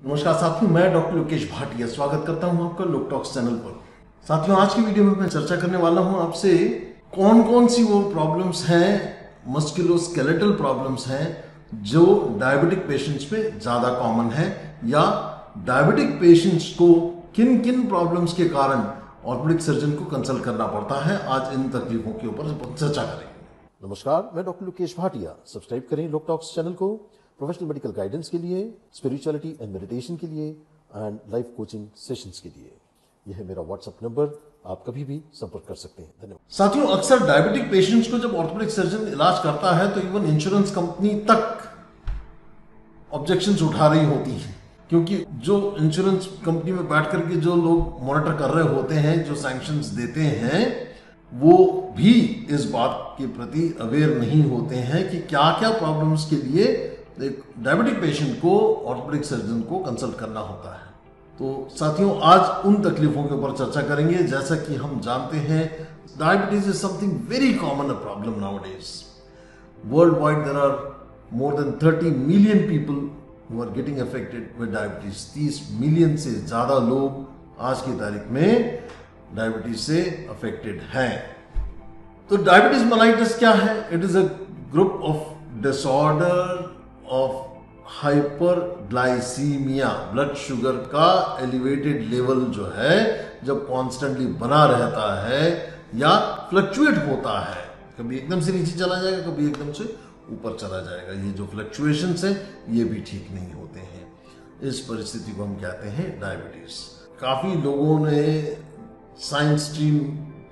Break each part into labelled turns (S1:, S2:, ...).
S1: नमस्कार साथियों, मैं डॉक्टर लोकेश भाटिया स्वागत करता हूं आपका लोक टॉक्स चैनल पर। साथियों, आज की वीडियो में मैं चर्चा करने वाला हूं आपसे कौन कौन सी वो प्रॉब्लम्स हैं, मस्कुलोस्केलेटल प्रॉब्लम्स हैं जो डायबिटिक पेशेंट्स में ज्यादा कॉमन है, या डायबिटिक पेशेंट्स को किन किन प्रॉब्लम्स के कारण ऑर्थोपेडिक सर्जन को कंसल्ट करना पड़ता है। आज इन तकलीफों के ऊपर चर्चा करेंगे।
S2: नमस्कार, मैं डॉक्टर लोकेश भाटिया। सब्सक्राइब करें लोक टॉक्स चैनल को प्रोफेशनल मेडिकल गाइडेंस के लिए, स्पिरिचुअलिटी एंड मेडिटेशन के लिए एंड लाइफ कोचिंग सेशंस के लिए। यह है मेरा व्हाट्सएप नंबर, आप कभी भी संपर्क कर सकते हैं। धन्यवाद।
S1: साथियों, अक्सर डायबिटिक पेशेंट्स को जब ऑर्थोपेडिक सर्जन इलाज करता है तो इवन इंश्योरेंस कंपनी तक ऑब्जेक्शंस उठा रही होती है, क्योंकि जो इंश्योरेंस कंपनी में बैठ करके जो लोग मॉनिटर कर रहे होते हैं, जो सैंक्शंस देते हैं, वो भी इस बात के प्रति अवेयर नहीं होते हैं कि क्या क्या प्रॉब्लम्स के लिए एक डायबिटिक पेशेंट को ऑर्थोपेडिक सर्जन को कंसल्ट करना होता है। तो साथियों, आज उन तकलीफों के ऊपर चर्चा करेंगे। जैसा कि हम जानते हैं, diabetes is something very common a problem nowadays. Worldwide there are more than 30 million people who are getting affected with diabetes. 30 million से ज्यादा लोग आज की तारीख में डायबिटीज से अफेक्टेड हैं। तो डायबिटीज मेलाइटस क्या है? It is a group of disorder of hyperglycaemia. Blood sugar का एलिवेटेड लेवल जो है जब कॉन्स्टेंटली बना रहता है या फ्लक्चुएट होता है, कभी एकदम से नीचे चला जाएगा, कभी एकदम से ऊपर चला जाएगा। ये जो फ्लक्चुएशंस है ये भी ठीक नहीं होते हैं। इस परिस्थिति को हम कहते हैं डायबिटीज। काफी लोगों ने साइंस स्ट्रीम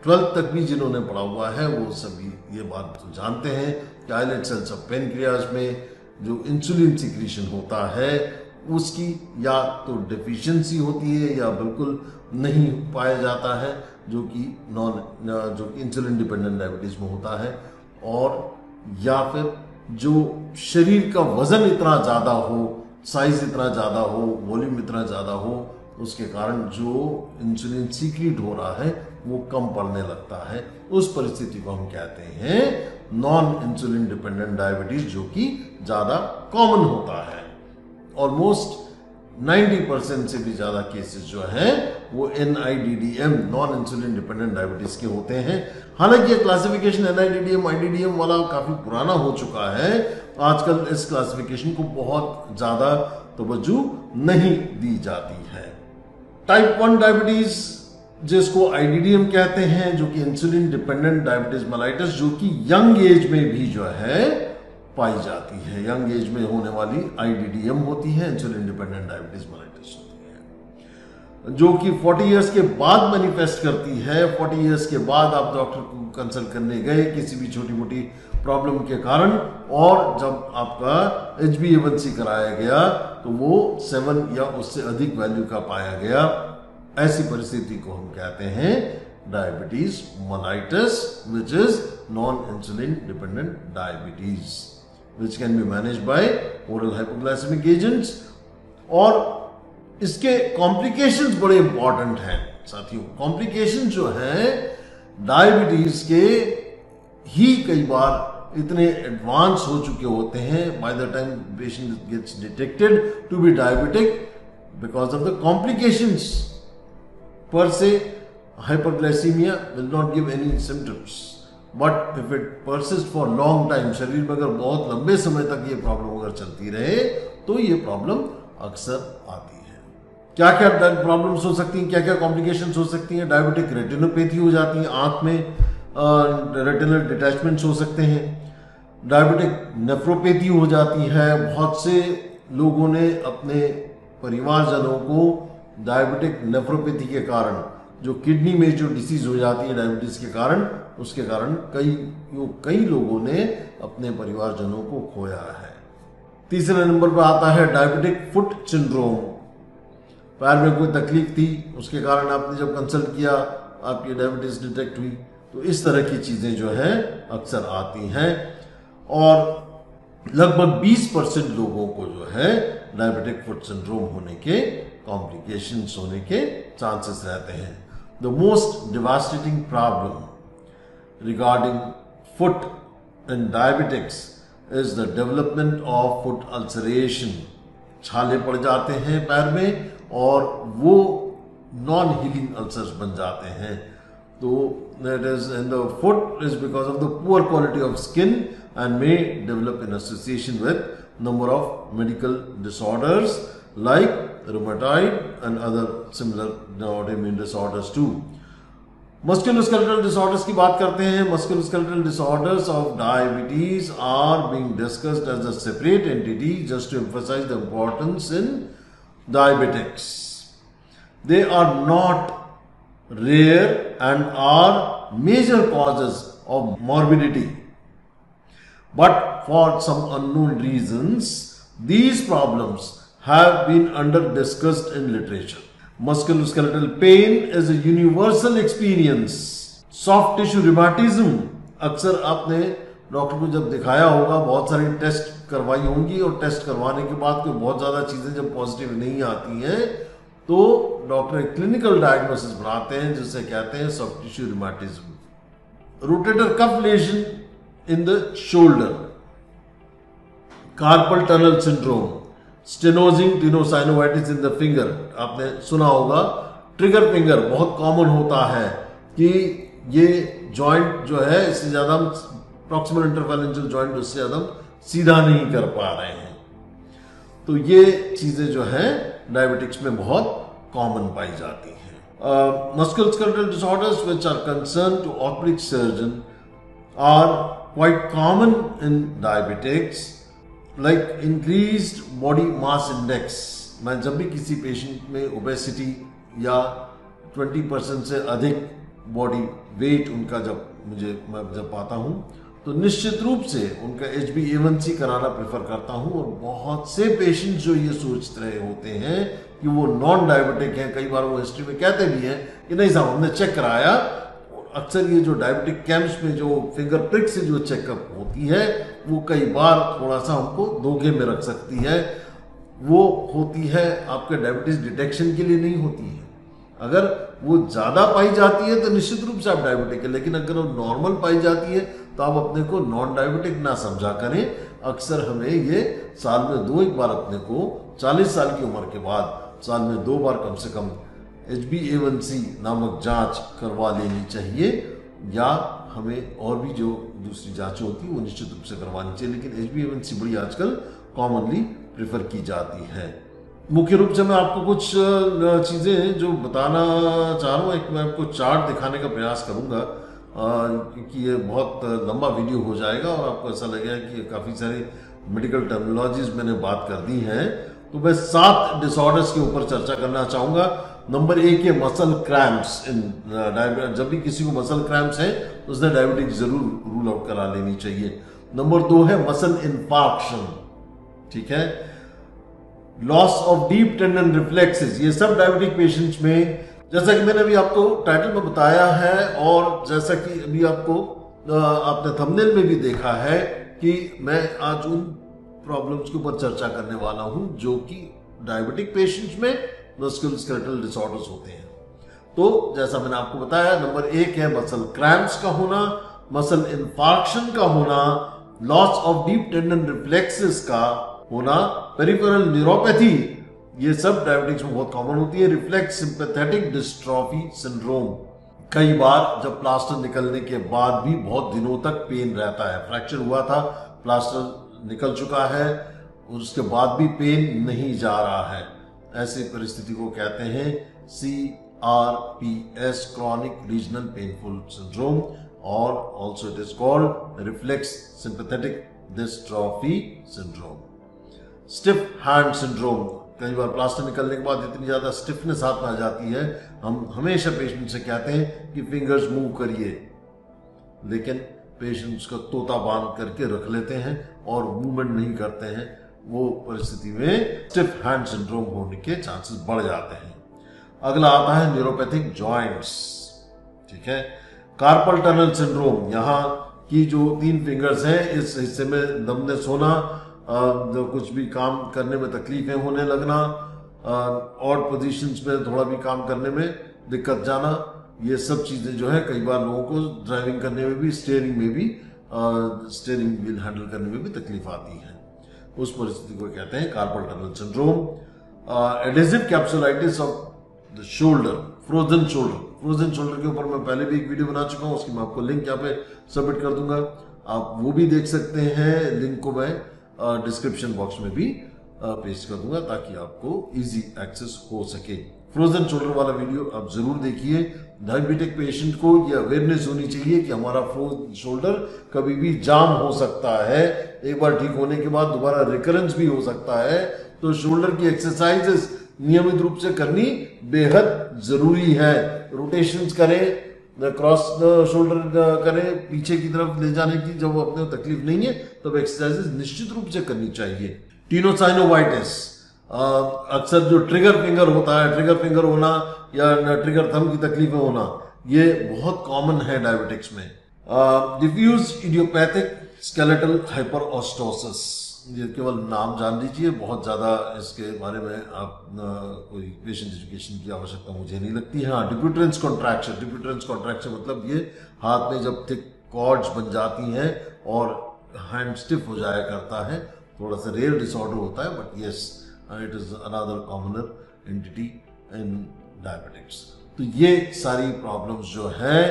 S1: 12th तक भी जिन्होंने पढ़ा हुआ है वो सभी ये बात तो जानते हैं कि आइलेट सेल्स ऑफ पेनक्रियाज में जो इंसुलिन सिक्रीशन होता है उसकी या तो डेफिशिएंसी होती है या बिल्कुल नहीं पाया जाता है, जो कि इंसुलिन डिपेंडेंट डायबिटीज में होता है, और या फिर जो शरीर का वजन इतना ज़्यादा हो, साइज इतना ज़्यादा हो, वॉल्यूम इतना ज़्यादा हो, उसके कारण जो इंसुलिन सीक्रेट हो रहा है वो कम पड़ने लगता है। उस परिस्थिति को हम कहते हैं नॉन इंसुलिन डिपेंडेंट डायबिटीज, जो कि ज्यादा कॉमन होता है। ऑलमोस्ट 90% से भी ज्यादा केसेस जो हैं वो NIDDM, non insulin dependent diabetes के होते हैं। हालांकि ये क्लासिफिकेशन NIDDM IDDM वाला काफी पुराना हो चुका है। आजकल इस क्लासिफिकेशन को बहुत ज्यादा तवज्जो नहीं दी जाती है। टाइप 1 डायबिटीज जिसको IDDM कहते हैं, जो कि इंसुलिन डिपेंडेंट डायबिटीज मेलाइटस, जो कि यंग एज में भी जो है पाई जाती है। यंग एज में होने वाली IDDM होती है, इंसुलिन डिपेंडेंट डायबिटीज मेलाइटस होती है, जो कि 40 इयर्स के बाद मैनिफेस्ट करती है। 40 इयर्स के बाद आप डॉक्टर को कंसल्ट करने गए किसी भी छोटी मोटी प्रॉब्लम के कारण, और जब आपका HbA1c कराया गया तो वो 7 या उससे अधिक वैल्यू का पाया गया। ऐसी परिस्थिति को हम कहते हैं diabetes mellitus, which is non insulin dependent diabetes, which can be manage by oral hypoglycaemic agents. और इसके कॉम्प्लिकेशंस बड़े इंपॉर्टेंट हैं साथियों। कॉम्प्लिकेशन जो है डायबिटीज के ही कई बार इतने एडवांस हो चुके होते हैं by the time patient gets detected to be diabetic, because of the complications. Per se, hyperglycemia will not give any symptoms, but if it persists for long time, शरीर में अगर बहुत लंबे समय तक ये प्रॉब्लम अगर चलती रहे तो ये प्रॉब्लम अक्सर आती है। क्या क्या प्रॉब्लम्स हो सकती हैं, क्या क्या कॉम्प्लिकेशंस हो सकती हैं? डायबिटिक रेटिनोपैथी हो जाती है, आंख में रेटिनल डिटैचमेंट्स हो सकते हैं। डायबिटिक नेफ्रोपैथी हो जाती है। बहुत से लोगों ने अपने परिवारजनों को डायबिटिक नेफ्रोपैथी के कारण, जो किडनी में जो डिसीज हो जाती है डायबिटीज के कारण, उसके कारण कई लोगों ने अपने परिवारजनों को खोया है। तीसरे नंबर पर आता है डायबिटिक फुट सिंड्रोम। पैर में कोई तकलीफ थी, उसके कारण आपने जब कंसल्ट किया, आपकी डायबिटीज डिटेक्ट हुई, तो इस तरह की चीजें जो है अक्सर आती हैं। और लगभग 20% लोगों को जो है डायबिटिक फुट सिंड्रोम होने के कॉम्प्लिकेशंस होने के चांसेस रहते हैं। The most devastating problem regarding foot in diabetics is the development of foot ulceration. छाले पड़ जाते हैं पैर में और वो नॉन हीलिंग अल्सर्स बन जाते हैं। तो that is in the foot is because of the poor quality of skin and may develop in association with number of medical disorders like rheumatoid and other similar autoimmune disorders too. Musculoskeletal disorders की बात करते हैं। Musculoskeletal disorders of diabetes are being discussed as a separate entity just to emphasize the importance in diabetics. They are not rare and are major causes of morbidity. But for some unknown reasons, these problems have been under discussed in literature. Musculoskeletal pain is a universal experience. Soft tissue rheumatism, अक्सर आपने doctor को जब दिखाया होगा, बहुत सारी test करवाई होंगी और टेस्ट करवाने के बाद कोई बहुत ज़्यादा चीज़ें जब पॉजिटिव नहीं आती हैं तो डॉक्टर एक क्लिनिकल डायग्नोसिस बनाते हैं जिसे कहते हैं soft tissue rheumatism. Rotator cuff lesion in the shoulder, carpal tunnel syndrome, stenosing tenosynovitis in the finger, आपने सुना होगा। ट्रिगर फिंगर बहुत कॉमन होता है कि ये जॉइंट जो है इससे ज्यादा हम प्रॉक्सिमल इंटरफेरेंशियल जॉइंट उससे ज्यादा सीधा नहीं कर पा रहे हैं। तो ये चीजें जो है डायबिटिक्स में बहुत कॉमन पाई जाती हैं। Musculoskeletal disorders which are concern to orthopaedic surgeon are quite common in diabetics like increased body mass index. मैं जब भी किसी पेशेंट में ओबेसिटी या 20% से अधिक बॉडी वेट उनका मैं जब पाता हूँ तो निश्चित रूप से उनका HbA1c कराना प्रेफर करता हूँ। और बहुत से पेशेंट जो ये सोच रहे होते हैं कि वो नॉन डायबिटिक हैं, कई बार वो हिस्ट्री में कहते भी हैं कि नहीं साहब हमने चेक कराया। अक्सर ये जो डायबिटिक कैंप्स में जो फिंगर प्रिक से जो चेकअप होती है वो कई बार थोड़ा सा हमको धोखे में रख सकती है। वो होती है आपके डायबिटीज डिटेक्शन के लिए नहीं होती है। अगर वो ज़्यादा पाई जाती है तो निश्चित रूप से आप डायबिटिक है, लेकिन अगर वो नॉर्मल पाई जाती है तो आप अपने को नॉन डायबिटिक ना समझा करें। अक्सर हमें ये साल में एक बार अपने को 40 साल की उम्र के बाद साल में 2 बार कम से कम HbA1c नामक जांच करवा लेनी चाहिए, या हमें और भी जो दूसरी जांचें होती है वो निश्चित रूप से करवानी चाहिए। लेकिन HbA1c बड़ी आजकल कॉमनली प्रेफर की जाती है। मुख्य रूप से मैं आपको कुछ चीज़ें जो बताना चाह रहा हूँ, एक मैं आपको चार्ट दिखाने का प्रयास करूँगा क्योंकि ये बहुत लंबा वीडियो हो जाएगा और आपको ऐसा लगेगा कि काफ़ी सारी मेडिकल टर्मिनोलॉजीज मैंने बात कर दी हैं। तो मैं 7 डिसऑर्डर्स के ऊपर चर्चा करना चाहूँगा। नंबर 1 है मसल क्रैम्प्स इन डायबिटीज। जब भी किसी को मसल क्रैम्प्स है तो उसने डायबिटीज जरूर रूल आउट करा लेनी चाहिए। नंबर 2 है मसल इन्फार्क्शन, ठीक है। Loss of deep tendon reflexes, ये सब डायबिटिक पेशेंट्स में, जैसा कि मैंने अभी आपको टाइटल में बताया है और जैसा कि अभी आपको आपने थंबनेल में भी देखा है कि मैं आज उन प्रॉब्लम्स के ऊपर चर्चा करने वाला हूं जो कि डायबिटिक पेशेंट्स में मस्कुलोस्केलेटल डिसऑर्डर्स होते हैं। तो जैसा मैंने आपको बताया, नंबर 1 है मसल क्रैम्प्स का होना, मसल इन्फार्क्शन का होना, loss of deep tendon reflexes का होना, पेरिफेरल न्यूरोपैथी, ये सब डायबिटिक्स में बहुत कॉमन होती है। रिफ्लेक्स सिंपैथेटिक डिस्ट्रॉफी सिंड्रोम, कई बार जब प्लास्टर निकलने के बाद भी बहुत दिनों तक पेन रहता है। फ्रैक्चर हुआ था, प्लास्टर निकल चुका है, उसके बाद भी पेन नहीं जा रहा है, ऐसी परिस्थिति को कहते हैं CRPS, chronic regional painful syndrome, और also it is called reflex sympathetic dystrophy syndrome. Stiff hand syndrome, कई बार प्लास्टर निकलने के बाद इतनी ज़्यादा स्टिफनेस हाथ में आ जाती है, हम हमेशा पेशेंट से कहते हैं कि फिंगर्स मूव करिए, लेकिन पेशेंट्स का तोता बांध करके रख लेते हैं और मूवमेंट नहीं करते हैं। वो परिस्थिति में स्टिफ हैंड सिंड्रोम होने के चांसेस बढ़ जाते हैं। अगला आता है न्यूरोपैथिक जॉइंट्स, ठीक है। कार्पल टनल सिंड्रोम, यहाँ की जो 3 फिंगर्स हैं इस हिस्से में दमने सोना, जो कुछ भी काम करने में तकलीफें होने लगना, ऑड पोजीशंस में थोड़ा भी काम करने में दिक्कत जाना, ये सब चीज़ें जो है कई बार लोगों को ड्राइविंग करने में भी, स्टीयरिंग व्हील हैंडल करने में भी तकलीफ आती है। उस परिस्थिति को कहते हैं carpel tunnel syndrome. Adhesive capsulitis of the shoulder, frozen shoulder के ऊपर मैं पहले भी एक वीडियो बना चुका हूं, उसकी मैं आपको लिंक यहाँ पे सबमिट कर दूंगा, आप वो भी देख सकते हैं। लिंक को मैं डिस्क्रिप्शन बॉक्स में भी पेस्ट कर दूंगा ताकि आपको इजी एक्सेस हो सके। फ्रोजन शोल्डर वाला वीडियो आप जरूर देखिए। डायबिटिक पेशेंट को यह अवेयरनेस होनी चाहिए कि हमारा फ्रोजन शोल्डर कभी भी जाम हो सकता है, एक बार ठीक होने के बाद दोबारा रिकरेंस भी हो सकता है। तो शोल्डर की एक्सरसाइजेस नियमित रूप से करनी बेहद जरूरी है। रोटेशंस करें, क्रॉस शोल्डर करें, पीछे की तरफ ले जाने की जब अपने तकलीफ नहीं है तब एक्सरसाइजेस निश्चित रूप से करनी चाहिए। टीनोसाइनोवाइटिस, अक्सर जो ट्रिगर फिंगर होता है, ट्रिगर फिंगर होना या ट्रिगर थंब की तकलीफें होना, ये बहुत कॉमन है डायबिटिक्स में। डिफ्यूज इडियोपैथिक स्केलेटल हाइपरओस्टोसिस, ये केवल नाम जान लीजिए, बहुत ज्यादा इसके बारे में आप कोई पेशेंट एजुकेशन की आवश्यकता मुझे नहीं लगती है। हाँ, डिप्यूटेंस कॉन्ट्रैक्शन मतलब ये हाथ में जब थिक कॉर्ड्स बन जाती हैं और हैंड स्टिफ हो जाया करता है, थोड़ा सा रेयर डिसऑर्डर होता है, but yes it is another commoner entity in diabetics. तो ये सारी प्रॉब्लम्स जो है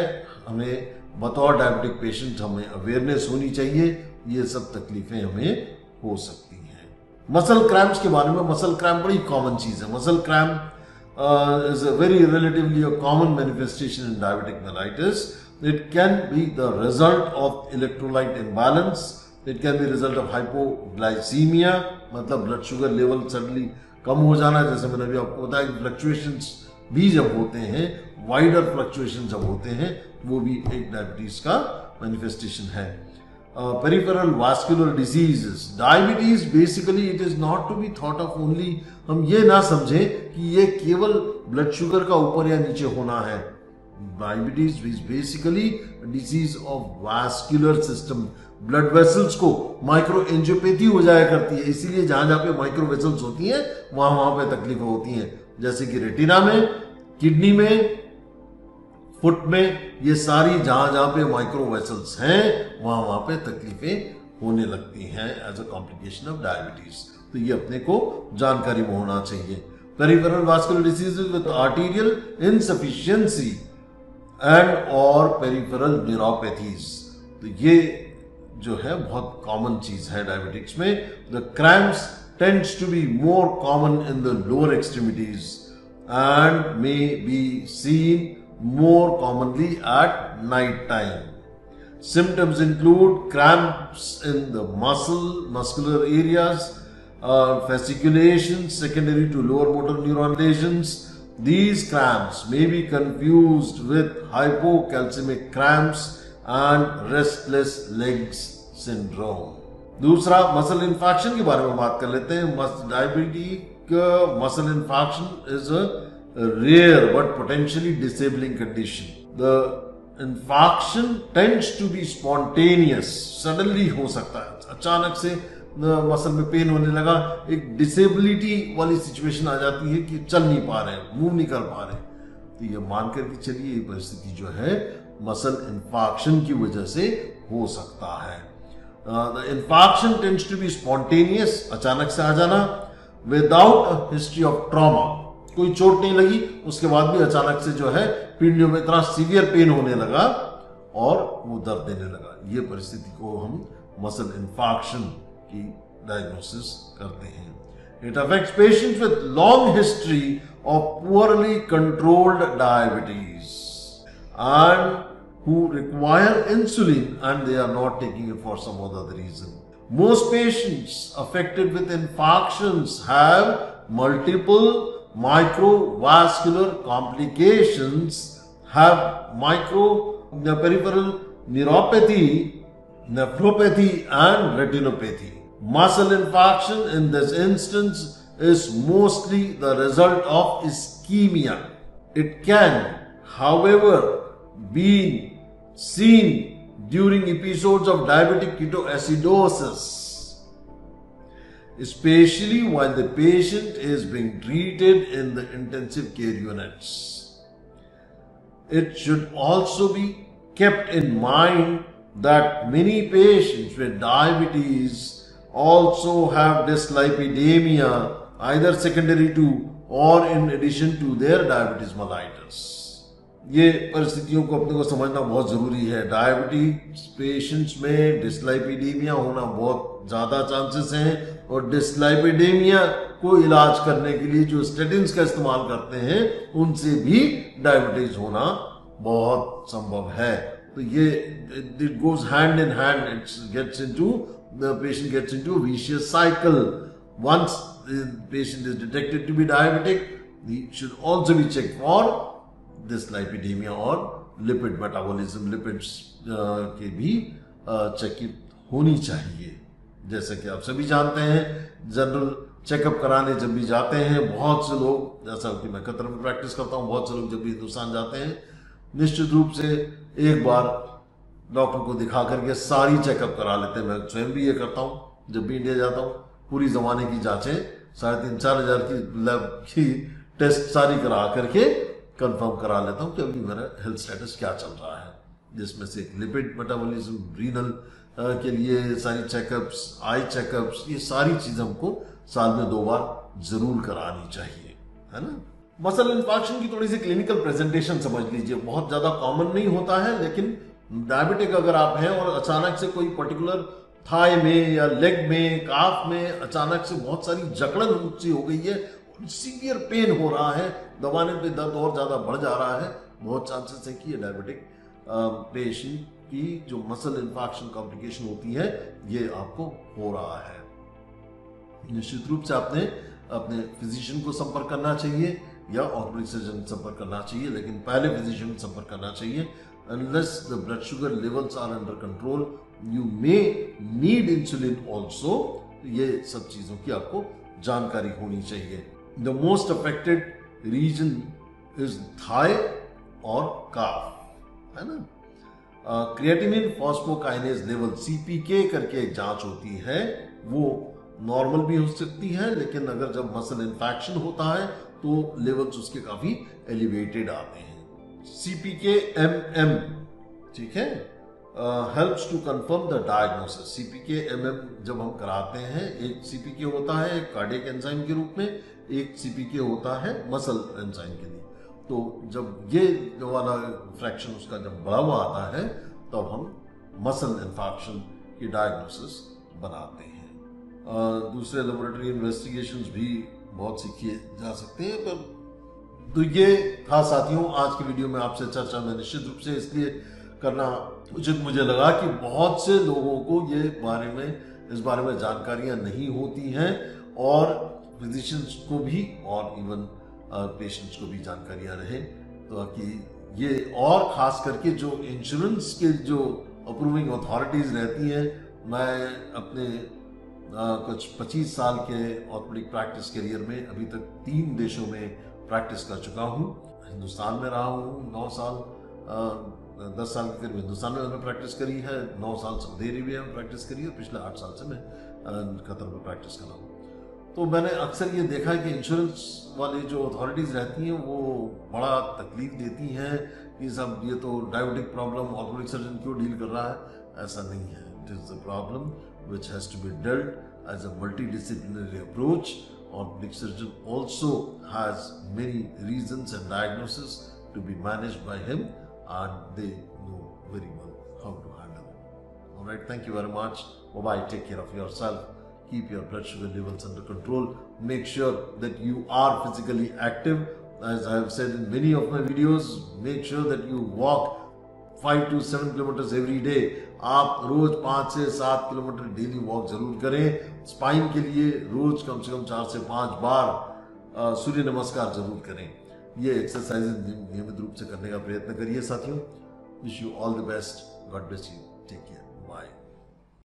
S1: हमें बतौर डायबिटिक पेशेंट हमें अवेयरनेस होनी चाहिए, ये सब तकलीफें हमें हो सकती हैं। मसल क्रैम्प्स के बारे में, मसल क्रैम्प बड़ी कॉमन चीज है। Muscle cramp is a very relatively a common manifestation in diabetic mellitus. It can be the result of electrolyte imbalance, it can be result of hypoglycaemia, मतलब blood sugar level suddenly कम हो जाना, जैसे मैंने अभी आपको बताया कि फ्लक्चुएशंस भी जब होते हैं, वाइडर फ्लक्चुएशन जब होते हैं, वो भी एक डायबिटीज का मैनिफेस्टेशन है। Peripheral vascular diseases, diabetes basically it is not to be thought of only, हम ये ना समझें कि ये केवल ब्लड शुगर का ऊपर या नीचे होना है। Diabetes is basically disease of vascular system, blood vessels को माइक्रो एंजियोपैथी हो जाया करती है, इसीलिए जहां जहां पे माइक्रो वेसल्स होती हैं वहां पे तकलीफें होती हैं, जैसे कि रेटिना में, किडनी में, फुट में, ये सारी जहां जहां पे माइक्रो वेसल्स हैं वहां पे तकलीफें होने लगती हैं as a complication of diabetes. तो ये अपने को जानकारी में होना चाहिए। Peripheral vascular diseases with arterial insufficiency and और पेरिफेरल न्यूरोपैथीज, तो ये जो है बहुत कॉमन चीज है डायबिटिक्स में। The cramps tends to be more common in the lower extremities and may be seen more commonly at night time. Symptoms include cramps in the muscular areas, fasciculations secondary to lower motor neuron lesions. These cramps may be confused with hypocalcemic cramps and restless legs syndrome. दूसरा muscle infection के बारे में बात कर लेते हैं। Diabetic muscle infection is a rare but potentially disabling condition. The infarction tends to be spontaneous, suddenly हो सकता है, अचानक से मसल में पेन होने लगा, एक डिसेबिलिटी वाली सिचुएशन आ जाती है कि चल नहीं पा रहे, मूव नहीं कर पा रहे, तो ये मान करके चलिए ये परिस्थिति जो है मसल इन्फार्क्शन की वजह से हो सकता है। The infarction tends to be spontaneous, अचानक से आ जाना, without a history of trauma, कोई चोट नहीं लगी, उसके बाद भी अचानक से जो है पीढ़ियों में इतना सीवियर पेन होने लगा और वो दर्द देने लगा, ये परिस्थिति को हम मसल इन्फार्क्शन की डायग्नोसिस करते हैं। It affects patients with long history of poorly controlled diabetes and who require insulin and they are not taking it for some other reason. Most patients affected with infarctions have multiple microvascular complications, have peripheral neuropathy, nephropathy and retinopathy. Muscle infarction in this instance is mostly the result of ischemia. It can, however, be seen during episodes of diabetic ketoacidosis, especially while the patient is being treated in the intensive care units. It should also be kept in mind that many patients with diabetes also have dyslipidemia either secondary to or in addition to their diabetes mellitus. ये परिस्थितियों को अपने को समझना बहुत जरूरी है। Diabetes patients में डिस्लाइपिडीमिया होना बहुत ज्यादा चांसेस हैं और डिस्लाइपिडीमिया को इलाज करने के लिए जो स्टेटिन्स का इस्तेमाल करते हैं उनसे भी डायबिटीज होना बहुत संभव है। तो ये it goes hand in hand, it gets into the patient gets into vicious cycle. Once the patient is detected to be diabetic, he should also be check for dyslipidaemia और लिपिड मेटाबॉलिज्म, लिपिड्स के भी checkup होनी चाहिए। जैसे कि आप सभी जानते हैं, जनरल चेकअप कराने जब भी जाते हैं, बहुत से लोग, जैसा कि मैं कतर में प्रैक्टिस करता हूँ, बहुत से लोग जब भी हिंदुस्तान जाते हैं निश्चित रूप से एक बार डॉक्टर को दिखा करके सारी चेकअप करा लेते हैं। मैं स्वयं भी ये करता हूँ। जब भी इंडिया जाता हूँ पूरी जमाने की जांचें 3,500-4,000 की लैब की टेस्ट सारी करा करके कंफर्म करा लेता हूँ कि अभी मेरा हेल्थ स्टेटस क्या चल रहा है, जिसमें से लिपिड मेटाबॉलिज्म, रीनल के लिए सारी चेकअप्स, आई चेकअप्स, ये सारी चीजें हमको साल में 2 बार जरूर करानी चाहिए, है ना। मसल इंफार्क्शन की थोड़ी सी क्लिनिकल प्रेजेंटेशन समझ लीजिए। बहुत ज्यादा कॉमन नहीं होता है, लेकिन डायबिटिक अगर आप हैं और अचानक से कोई पर्टिकुलर थाई में या लेग में, काफ में अचानक से बहुत सारी जकड़न सी हो गई है, सीवियर पेन हो रहा है, दबाने पे दर्द और ज्यादा बढ़ जा रहा है, बहुत चांसेस है कि ये डायबिटिक पेशेंट की जो मसल इंफार्क्शन कॉम्प्लिकेशन होती है ये आपको हो रहा है। निश्चित रूप से आपने अपने फिजिशियन को संपर्क करना चाहिए या ऑर्थोपेडिक सर्जन संपर्क करना चाहिए, लेकिन पहले फिजिशियन संपर्क करना चाहिए। Unless the blood sugar levels are under control, you may need insulin also. ये सब चीजों की आपको जानकारी होनी चाहिए। The most affected region is thigh और calf, है ना। क्रिएटिनिन फॉस्फोकाइनेज लेवल CPK करके एक जांच होती है, वो नॉर्मल भी हो सकती है, लेकिन अगर जब मसल इन्फेक्शन होता है तो लेवल्स उसके काफी एलिवेटेड आते हैं। CPK-MM, ठीक है, helps to confirm the diagnosis. CPK-MM जब हम कराते हैं, एक CPK होता है एक कार्डियक एंजाइम के रूप में, एक CPK होता है मसल एंजाइम के लिए। तो जब ये वाला फ्रैक्शन उसका जब बढ़ा हुआ आता है तब हम मसल इंफार्क्शन की डायग्नोसिस बनाते हैं। दूसरे लेबोरेटरी इन्वेस्टिगेशंस भी बहुत सीखे जा सकते हैं। पर तो ये था साथियों आज की वीडियो में आपसे चर्चा मैं निश्चित रूप से इसलिए करना उचित मुझे लगा कि बहुत से लोगों को इस बारे में जानकारियां नहीं होती हैं और फिजिशियंस को भी और इवन पेशेंट्स को भी जानकारियां रहे, तो कि ये और खास करके जो इंश्योरेंस के जो अप्रूविंग अथॉरिटीज रहती हैं। मैं अपने कुछ 25 साल के ऑर्थोपेडिक प्रैक्टिस करियर में अभी तक 3 देशों में प्रैक्टिस कर चुका हूँ। हिंदुस्तान में रहा हूँ 9 साल, 10 साल के करीब हिंदुस्तान में मैंने प्रैक्टिस करी है, 9 साल सऊदी अरेबिया में प्रैक्टिस करी है और पिछले 8 साल से मैं कतर में प्रैक्टिस कर रहा हूँ। तो मैंने अक्सर ये देखा है कि इंश्योरेंस वाली जो अथॉरिटीज़ रहती हैं वो बड़ा तकलीफ देती हैं कि सब ये तो डायबिटिक प्रॉब्लम ऑर्थोपेडिक सर्जन क्यों डील कर रहा है। ऐसा नहीं है। It is a problem which has to be dealt as a multidisciplinary approach. Orthopedic surgeon also has many reasons and diagnoses to be managed by him, and they know very well how to handle it. All right, thank you very much. Bye-bye. Take care of yourself. Keep your blood sugar levels under control. Make sure that you are physically active. As I have said in many of my videos, make sure that you walk 5 to 7 kilometers every day. आप रोज 5 से 7 kilometre daily walk जरूर करें। Spine के लिए रोज कम से कम 4 से 5 बार सूर्य नमस्कार जरूर करें। ये एक्सरसाइज नियमित रूप से करने का प्रयत्न करिए साथियों। Wish you all the best. God bless you. Take care.